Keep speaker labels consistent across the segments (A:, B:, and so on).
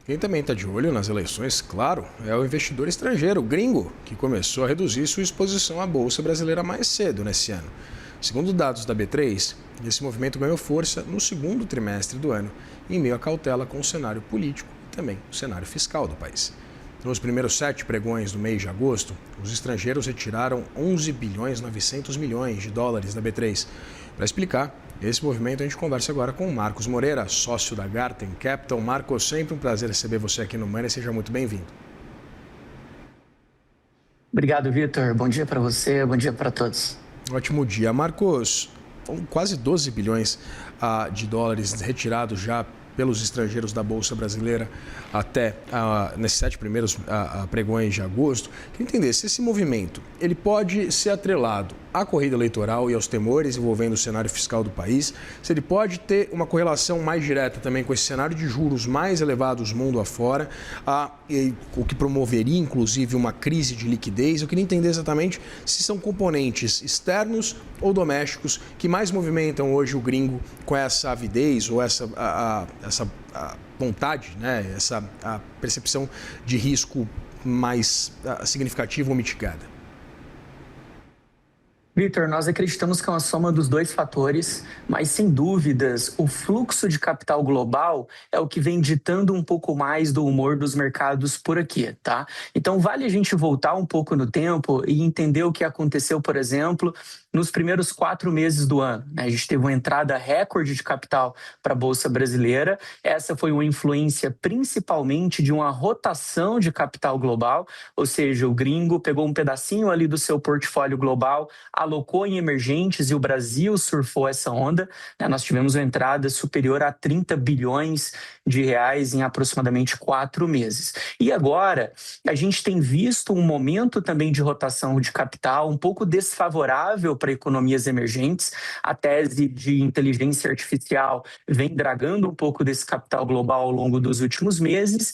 A: Quem também está de olho nas eleições, claro, é o investidor estrangeiro, o gringo, que começou a reduzir sua exposição à Bolsa Brasileira mais cedo nesse ano. Segundo dados da B3, esse movimento ganhou força no segundo trimestre do ano, em meio à cautela com o cenário político e também o cenário fiscal do país. Nos primeiros 7 pregões do mês de agosto, os estrangeiros retiraram 11 bilhões 900 milhões de dólares da B3. Para explicar esse movimento, a gente conversa agora com o Marcos Moreira, sócio da Garten Capital. Marcos, sempre um prazer receber você aqui no Money, seja muito bem-vindo.
B: Obrigado, Vitor. Bom dia para você, bom dia para todos.
A: Ótimo dia. Marcos, quase 12 bilhões de dólares retirados já pelos estrangeiros da Bolsa Brasileira até nesses 7 primeiros pregões de agosto. Queria entender se esse movimento ele pode ser atrelado à corrida eleitoral e aos temores envolvendo o cenário fiscal do país, se ele pode ter uma correlação mais direta também com esse cenário de juros mais elevados mundo afora, o que promoveria inclusive uma crise de liquidez. Eu queria entender exatamente se são componentes externos ou domésticos que mais movimentam hoje o gringo com essa avidez ou essa vontade, né? Essa percepção de risco mais significativa ou mitigada.
B: Vitor, nós acreditamos que é uma soma dos dois fatores, mas sem dúvidas o fluxo de capital global é o que vem ditando um pouco mais do humor dos mercados por aqui, tá? Então vale a gente voltar um pouco no tempo e entender o que aconteceu, por exemplo, nos primeiros 4 meses do ano. A gente teve uma entrada recorde de capital para a Bolsa Brasileira. Essa foi uma influência principalmente de uma rotação de capital global, ou seja, o gringo pegou um pedacinho ali do seu portfólio global, alocou em emergentes e o Brasil surfou essa onda. Nós tivemos uma entrada superior a 30 bilhões de reais em aproximadamente 4 meses. E agora, a gente tem visto um momento também de rotação de capital um pouco desfavorável para economias emergentes. A tese de inteligência artificial vem dragando um pouco desse capital global ao longo dos últimos meses.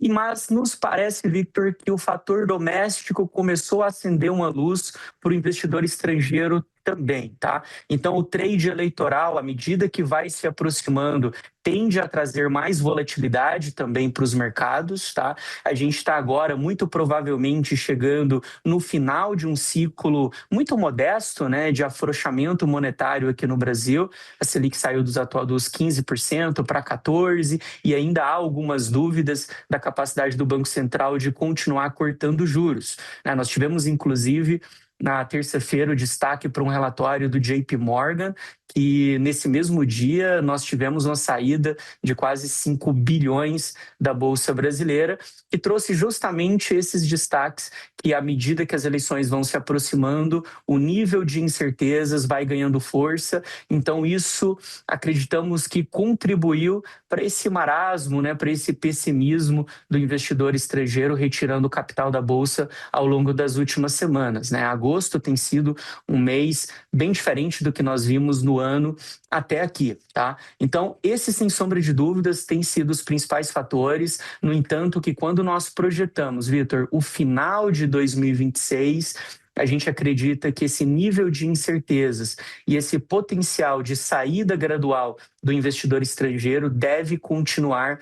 B: Mas nos parece, Victor, que o fator doméstico começou a acender uma luz para o investidor estrangeiro também, tá? Então, o trade eleitoral, à medida que vai se aproximando, tende a trazer mais volatilidade também para os mercados, tá? A gente está agora, muito provavelmente, chegando no final de um ciclo muito modesto, né, de afrouxamento monetário aqui no Brasil. A Selic saiu dos 15% para 14%, e ainda há algumas dúvidas da capacidade do Banco Central de continuar cortando juros. Nós tivemos, inclusive, na terça-feira, o destaque para um relatório do JP Morgan, que nesse mesmo dia nós tivemos uma saída de quase 5 bilhões da Bolsa Brasileira, que trouxe justamente esses destaques que, à medida que as eleições vão se aproximando, o nível de incertezas vai ganhando força. Então, isso acreditamos que contribuiu para esse marasmo, né, para esse pessimismo do investidor estrangeiro retirando o capital da Bolsa ao longo das últimas semanas, né? Agosto tem sido um mês bem diferente do que nós vimos no ano até aqui, tá? Então, esses, sem sombra de dúvidas, têm sido os principais fatores. No entanto, que quando nós projetamos, Vitor, o final de 2026, a gente acredita que esse nível de incertezas e esse potencial de saída gradual do investidor estrangeiro deve continuar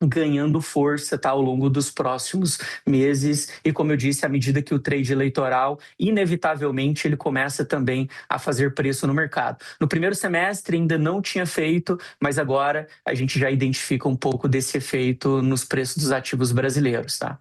B: ganhando força, tá, ao longo dos próximos meses. E, como eu disse, à medida que o trade eleitoral, inevitavelmente, ele começa também a fazer preço no mercado. No primeiro semestre ainda não tinha feito, mas agora a gente já identifica um pouco desse efeito nos preços dos ativos brasileiros, tá?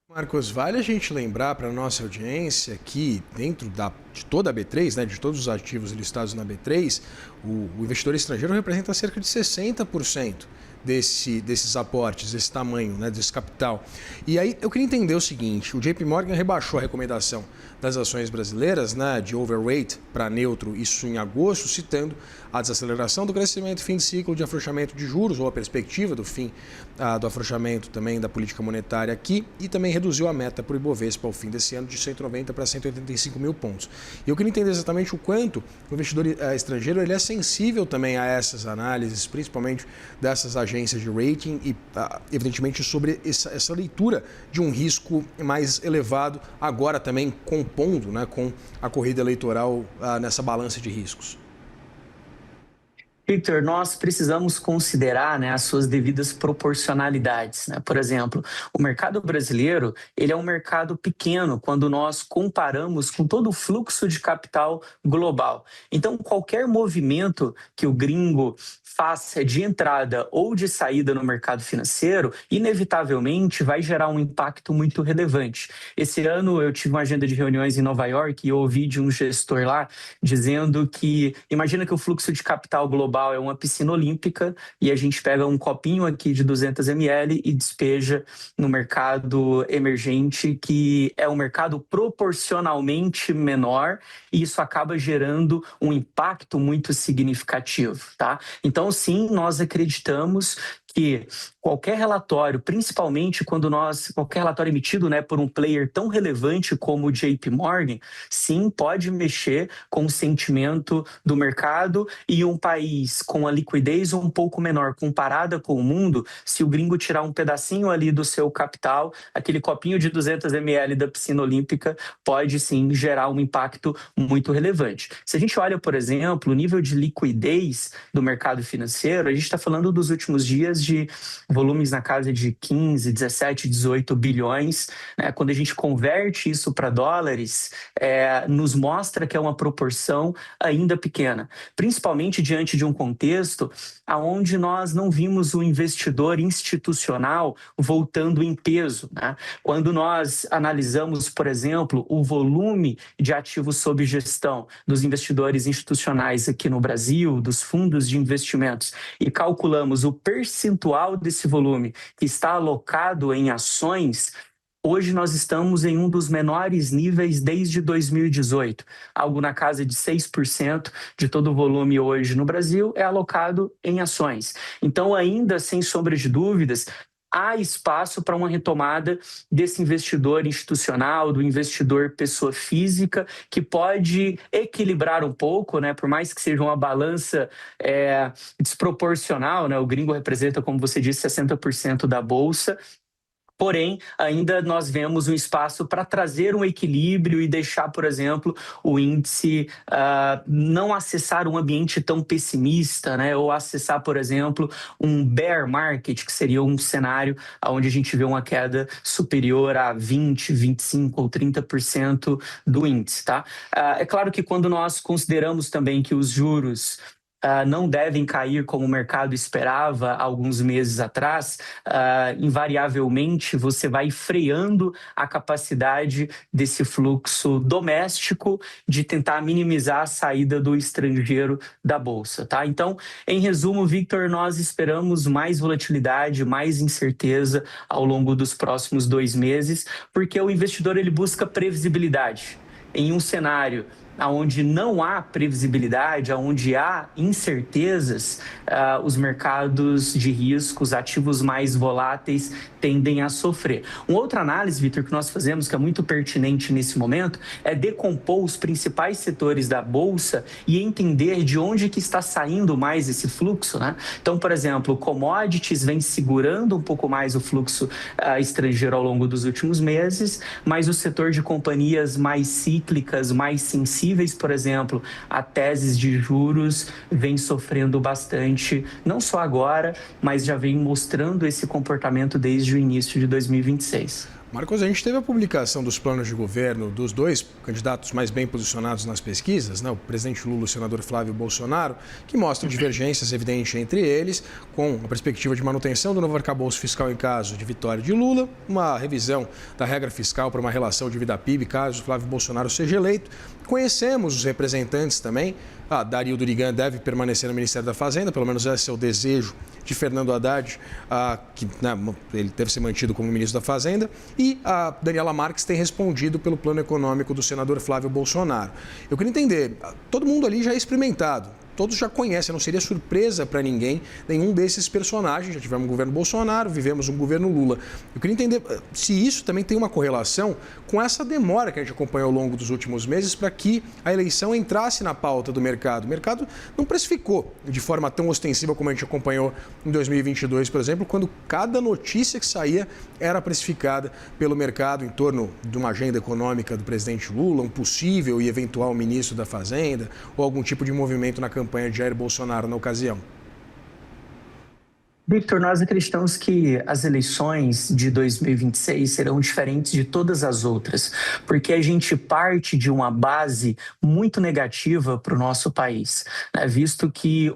A: Marcos, vale a gente lembrar para a nossa audiência que dentro de toda a B3, né, de todos os ativos listados na B3, o investidor estrangeiro representa cerca de 60% desses aportes, desse tamanho, né, desse capital. E aí eu queria entender o seguinte: o JP Morgan rebaixou a recomendação das ações brasileiras, né, de overweight para neutro, isso em agosto, citando a desaceleração do crescimento, fim de ciclo de afrouxamento de juros, ou a perspectiva do fim do afrouxamento também da política monetária aqui, e também reduziu a meta para o Ibovespa ao fim desse ano de 190 para 185 mil pontos. E eu queria entender exatamente o quanto o investidor estrangeiro ele é sensível também a essas análises, principalmente dessas agências de rating e, evidentemente, sobre essa leitura de um risco mais elevado, agora também compondo, né, com a corrida eleitoral nessa balança de riscos.
B: Victor, nós precisamos considerar, né, as suas devidas proporcionalidades, né? Por exemplo, o mercado brasileiro, ele é um mercado pequeno quando nós comparamos com todo o fluxo de capital global. Então, qualquer movimento que o gringo faça de entrada ou de saída no mercado financeiro, inevitavelmente vai gerar um impacto muito relevante. Esse ano eu tive uma agenda de reuniões em Nova York e eu ouvi de um gestor lá dizendo que, imagina que o fluxo de capital global é uma piscina olímpica e a gente pega um copinho aqui de 200 ml e despeja no mercado emergente, que é um mercado proporcionalmente menor, e isso acaba gerando um impacto muito significativo, tá? Então, sim, nós acreditamos que qualquer relatório, principalmente qualquer relatório emitido, né, por um player tão relevante como o JP Morgan, sim, pode mexer com o sentimento do mercado, e um país com a liquidez um pouco menor comparada com o mundo, se o gringo tirar um pedacinho ali do seu capital, aquele copinho de 200 ml da piscina olímpica pode sim gerar um impacto muito relevante. Se a gente olha, por exemplo, o nível de liquidez do mercado financeiro, a gente está falando dos últimos dias de volumes na casa de 15, 17, 18 bilhões. Né? Quando a gente converte isso para dólares, nos mostra que é uma proporção ainda pequena, principalmente diante de um contexto onde nós não vimos o investidor institucional voltando em peso. Né? Quando nós analisamos, por exemplo, o volume de ativos sob gestão dos investidores institucionais aqui no Brasil, dos fundos de investimentos, e calculamos o percentual desse volume que está alocado em ações, hoje nós estamos em um dos menores níveis desde 2018. Algo na casa de 6% de todo o volume hoje no Brasil é alocado em ações. Então, ainda sem sombra de dúvidas, há espaço para uma retomada desse investidor institucional, do investidor pessoa física, que pode equilibrar um pouco, né? Por mais que seja uma balança desproporcional, né? O gringo representa, como você disse, 60% da bolsa. Porém, ainda nós vemos um espaço para trazer um equilíbrio e deixar, por exemplo, o índice não acessar um ambiente tão pessimista, né? Ou acessar, por exemplo, um bear market, que seria um cenário onde a gente vê uma queda superior a 20%, 25% ou 30% do índice, tá? É claro que quando nós consideramos também que os juros não devem cair como o mercado esperava alguns meses atrás, invariavelmente você vai freando a capacidade desse fluxo doméstico de tentar minimizar a saída do estrangeiro da Bolsa. Tá? Então, em resumo, Victor, nós esperamos mais volatilidade, mais incerteza ao longo dos próximos 2 meses, porque o investidor ele busca previsibilidade. Em um cenário onde não há previsibilidade, onde há incertezas, os mercados de risco, os ativos mais voláteis tendem a sofrer. Uma outra análise, Victor, que nós fazemos, que é muito pertinente nesse momento, é decompor os principais setores da Bolsa e entender de onde que está saindo mais esse fluxo. Né? Então, por exemplo, commodities vem segurando um pouco mais o fluxo estrangeiro ao longo dos últimos meses, mas o setor de companhias mais cíclicas, mais sensíveis, por exemplo, a teses de juros vem sofrendo bastante, não só agora, mas já vem mostrando esse comportamento desde o início de 2026.
A: Marcos, a gente teve a publicação dos planos de governo dos 2 candidatos mais bem posicionados nas pesquisas, né? O presidente Lula e o senador Flávio Bolsonaro, que mostram divergências evidentes entre eles, com a perspectiva de manutenção do novo arcabouço fiscal em caso de vitória de Lula, uma revisão da regra fiscal para uma relação de dívida-PIB caso Flávio Bolsonaro seja eleito. Conhecemos os representantes também. Dario Durigan deve permanecer no Ministério da Fazenda, pelo menos esse é o desejo de Fernando Haddad, que ele deve ser mantido como ministro da Fazenda, e a Daniela Marques tem respondido pelo plano econômico do senador Flávio Bolsonaro. Eu queria entender, todo mundo ali já é experimentado, todos já conhecem, não seria surpresa para ninguém nenhum desses personagens. Já tivemos um governo Bolsonaro, vivemos um governo Lula. Eu queria entender se isso também tem uma correlação com essa demora que a gente acompanhou ao longo dos últimos meses para que a eleição entrasse na pauta do mercado. O mercado não precificou de forma tão ostensiva como a gente acompanhou em 2022, por exemplo, quando cada notícia que saía era precificada pelo mercado em torno de uma agenda econômica do presidente Lula, um possível e eventual ministro da Fazenda ou algum tipo de movimento na campanha campanha de Jair Bolsonaro na ocasião?
B: Victor, nós acreditamos que as eleições de 2026 serão diferentes de todas as outras, porque a gente parte de uma base muito negativa para o nosso país, né? Visto que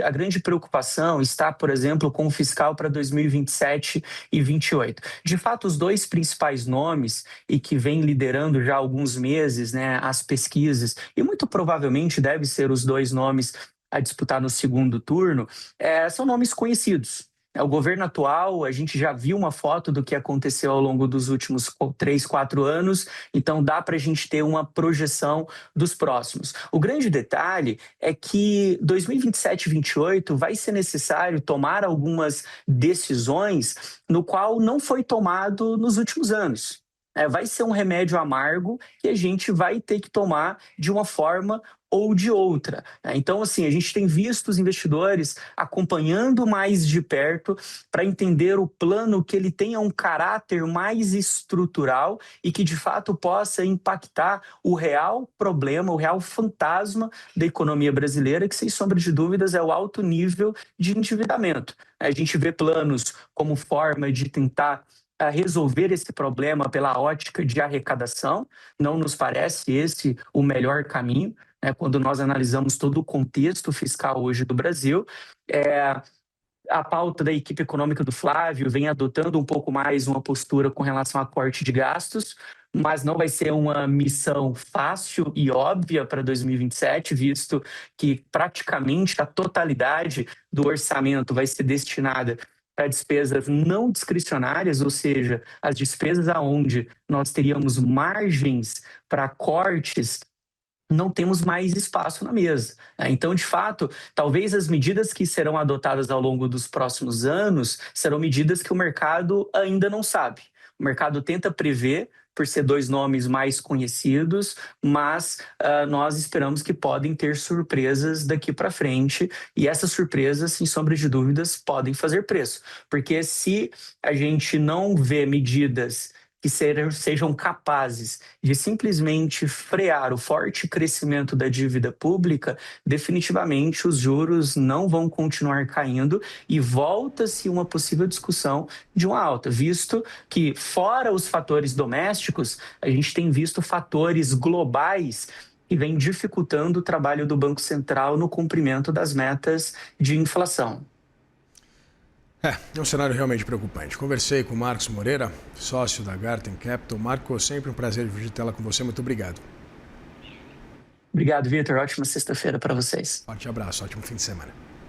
B: a grande preocupação está, por exemplo, com o fiscal para 2027 e 28. De fato, os dois principais nomes e que vêm liderando já há alguns meses, né, as pesquisas, e muito provavelmente deve ser os dois nomes a disputar no segundo turno, são nomes conhecidos. O governo atual, a gente já viu uma foto do que aconteceu ao longo dos últimos 3, 4 anos, então dá para a gente ter uma projeção dos próximos. O grande detalhe é que 2027 e 2028 vai ser necessário tomar algumas decisões no qual não foi tomado nos últimos anos. Vai ser um remédio amargo que a gente vai ter que tomar de uma forma ou de outra. Então, assim, a gente tem visto os investidores acompanhando mais de perto para entender o plano que ele tenha um caráter mais estrutural e que, de fato, possa impactar o real problema, o real fantasma da economia brasileira, que, sem sombra de dúvidas, é o alto nível de endividamento. A gente vê planos como forma de tentar resolver esse problema pela ótica de arrecadação. Não nos parece esse o melhor caminho, né, quando nós analisamos todo o contexto fiscal hoje do Brasil. A pauta da equipe econômica do Flávio vem adotando um pouco mais uma postura com relação a corte de gastos, mas não vai ser uma missão fácil e óbvia para 2027, visto que praticamente a totalidade do orçamento vai ser destinada para despesas não discricionárias, ou seja, as despesas aonde nós teríamos margens para cortes, não temos mais espaço na mesa. Então, de fato, talvez as medidas que serão adotadas ao longo dos próximos anos serão medidas que o mercado ainda não sabe. O mercado tenta prever, por ser dois nomes mais conhecidos, mas nós esperamos que podem ter surpresas daqui para frente, e essas surpresas, sem sombra de dúvidas, podem fazer preço. Porque se a gente não vê medidas que sejam capazes de simplesmente frear o forte crescimento da dívida pública, definitivamente os juros não vão continuar caindo e volta-se uma possível discussão de uma alta, visto que, fora os fatores domésticos, a gente tem visto fatores globais que vêm dificultando o trabalho do Banco Central no cumprimento das metas de inflação.
A: É um cenário realmente preocupante. Conversei com o Marcos Moreira, sócio da Garten Capital. Marco, sempre um prazer dividir tela com você. Muito obrigado.
B: Obrigado, Victor. Ótima sexta-feira para vocês.
A: Forte abraço, ótimo fim de semana.